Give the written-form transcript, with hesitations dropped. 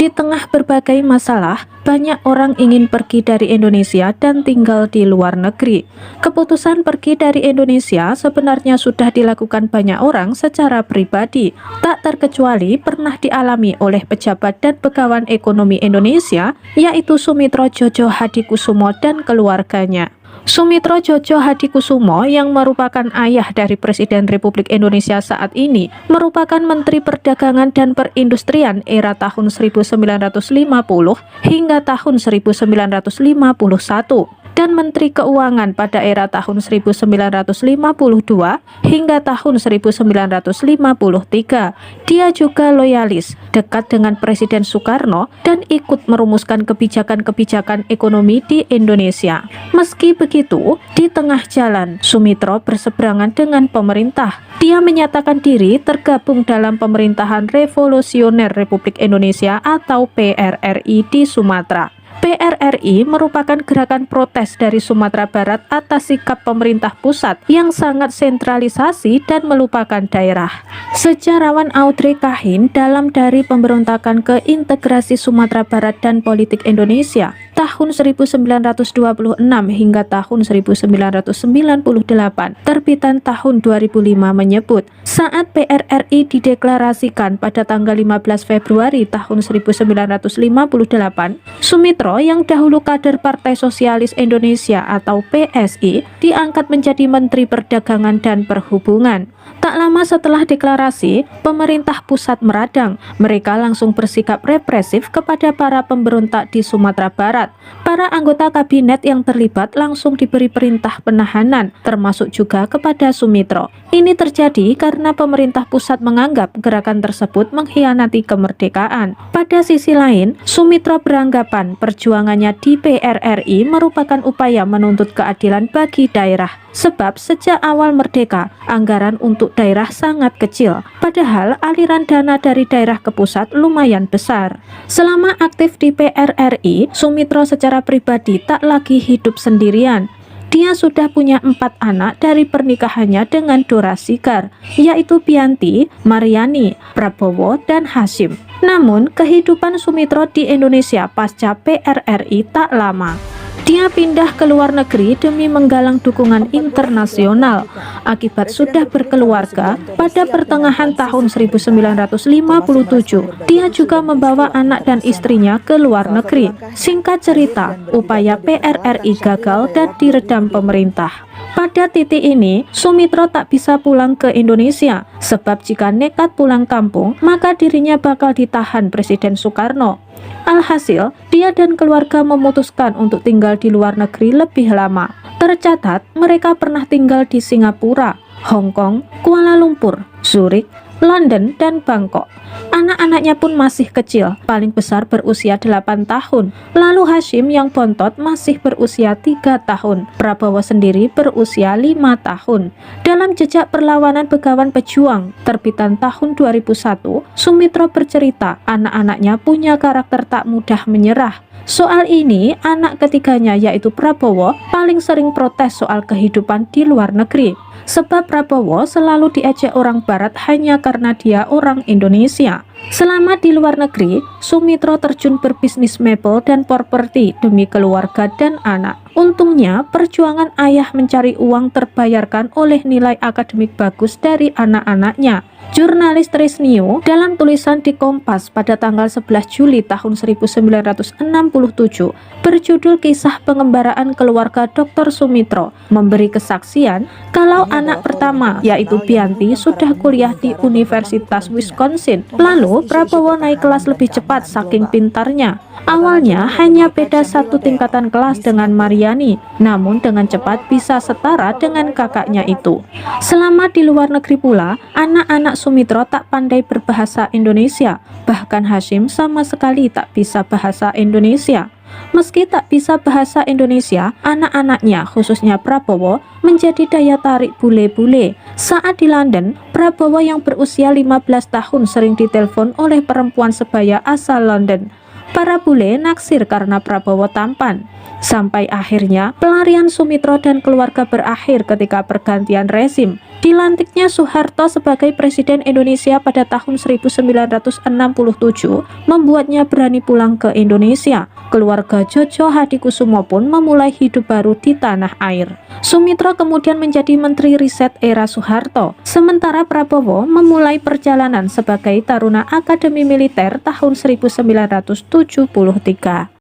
Di tengah berbagai masalah, banyak orang ingin pergi dari Indonesia dan tinggal di luar negeri. Keputusan pergi dari Indonesia sebenarnya sudah dilakukan banyak orang secara pribadi, tak terkecuali pernah dialami oleh pejabat dan pegawai ekonomi Indonesia, yaitu Sumitro Djojo Hadikusumo dan keluarganya. Sumitro Djojo Hadikusumo yang merupakan ayah dari Presiden Republik Indonesia saat ini merupakan Menteri Perdagangan dan Perindustrian era tahun 1950 hingga tahun 1951 dan Menteri Keuangan pada era tahun 1952 hingga tahun 1953. Dia juga loyalis, dekat dengan Presiden Soekarno dan ikut merumuskan kebijakan-kebijakan ekonomi di Indonesia. Meski begitu, di tengah jalan, Sumitro berseberangan dengan pemerintah. Dia menyatakan diri tergabung dalam Pemerintahan Revolusioner Republik Indonesia atau PRRI di Sumatera. PRRI merupakan gerakan protes dari Sumatera Barat atas sikap pemerintah pusat yang sangat sentralisasi dan melupakan daerah. Sejarawan Audrey Kahin dalam Dari Pemberontakan ke Integrasi Sumatera Barat dan Politik Indonesia tahun 1926 hingga tahun 1998 terbitan tahun 2005 menyebut saat PRRI dideklarasikan pada tanggal 15 Februari tahun 1958, Sumitro yang dahulu kader Partai Sosialis Indonesia atau PSI diangkat menjadi Menteri Perdagangan dan Perhubungan. Tak lama setelah deklarasi, pemerintah pusat meradang. Mereka langsung bersikap represif kepada para pemberontak di Sumatera Barat. Para anggota kabinet yang terlibat langsung diberi perintah penahanan, termasuk juga kepada Sumitro. Ini terjadi karena pemerintah pusat menganggap gerakan tersebut mengkhianati kemerdekaan. Pada sisi lain, Sumitro beranggapan perjuangannya di PRRI merupakan upaya menuntut keadilan bagi daerah. Sebab sejak awal merdeka, anggaran untuk daerah sangat kecil, padahal aliran dana dari daerah ke pusat lumayan besar. Selama aktif di PRRI, Sumitro secara pribadi tak lagi hidup sendirian. Dia sudah punya 4 anak dari pernikahannya dengan Dora Sigar, yaitu Bianti, Mariani, Prabowo, dan Hashim. Namun, kehidupan Sumitro di Indonesia pasca PRRI tak lama. Dia pindah ke luar negeri demi menggalang dukungan internasional. Akibat sudah berkeluarga, pada pertengahan tahun 1957, dia juga membawa anak dan istrinya ke luar negeri. Singkat cerita, upaya PRRI gagal dan diredam pemerintah. Pada titik ini, Sumitro tak bisa pulang ke Indonesia, sebab jika nekat pulang kampung, maka dirinya bakal ditahan Presiden Soekarno. Alhasil, dia dan keluarga memutuskan untuk tinggal di luar negeri lebih lama. Tercatat, mereka pernah tinggal di Singapura, Hong Kong, Kuala Lumpur, Zurich, London, dan Bangkok. Anak-anaknya pun masih kecil, paling besar berusia 8 tahun. Lalu Hashim yang bontot masih berusia 3 tahun. Prabowo sendiri berusia 5 tahun. Dalam Jejak Perlawanan Begawan Pejuang, terbitan tahun 2001, Sumitro bercerita anak-anaknya punya karakter tak mudah menyerah. Soal ini, anak ketiganya yaitu Prabowo paling sering protes soal kehidupan di luar negeri. Sebab Prabowo selalu diejek orang Barat hanya karena dia orang Indonesia. Selama di luar negeri, Sumitro terjun berbisnis mebel dan properti demi keluarga dan anak. Untungnya, perjuangan ayah mencari uang terbayarkan oleh nilai akademik bagus dari anak-anaknya. Jurnalis Trisnio dalam tulisan di Kompas pada tanggal 11 Juli tahun 1967 berjudul Kisah Pengembaraan Keluarga Dr. Sumitro memberi kesaksian kalau anak pertama yaitu Bianti sudah kuliah di Universitas Wisconsin. Lalu Prabowo naik kelas lebih cepat saking pintarnya. Awalnya hanya beda 1 tingkatan kelas dengan Mariani, namun dengan cepat bisa setara dengan kakaknya itu. Selama di luar negeri pula, anak-anak Sumitro tak pandai berbahasa Indonesia, bahkan Hashim sama sekali tak bisa bahasa Indonesia. Meski tak bisa bahasa Indonesia, anak-anaknya khususnya Prabowo menjadi daya tarik bule-bule. Saat di London, Prabowo yang berusia 15 tahun sering ditelepon oleh perempuan sebaya asal London. Para bule naksir karena Prabowo tampan. Sampai akhirnya pelarian Soemitro dan keluarga berakhir ketika pergantian rezim. Dilantiknya Soeharto sebagai Presiden Indonesia pada tahun 1967 membuatnya berani pulang ke Indonesia. Keluarga Jojo Hadikusumo pun memulai hidup baru di tanah air. Soemitro kemudian menjadi Menteri Riset era Soeharto, sementara Prabowo memulai perjalanan sebagai Taruna Akademi Militer tahun 1973.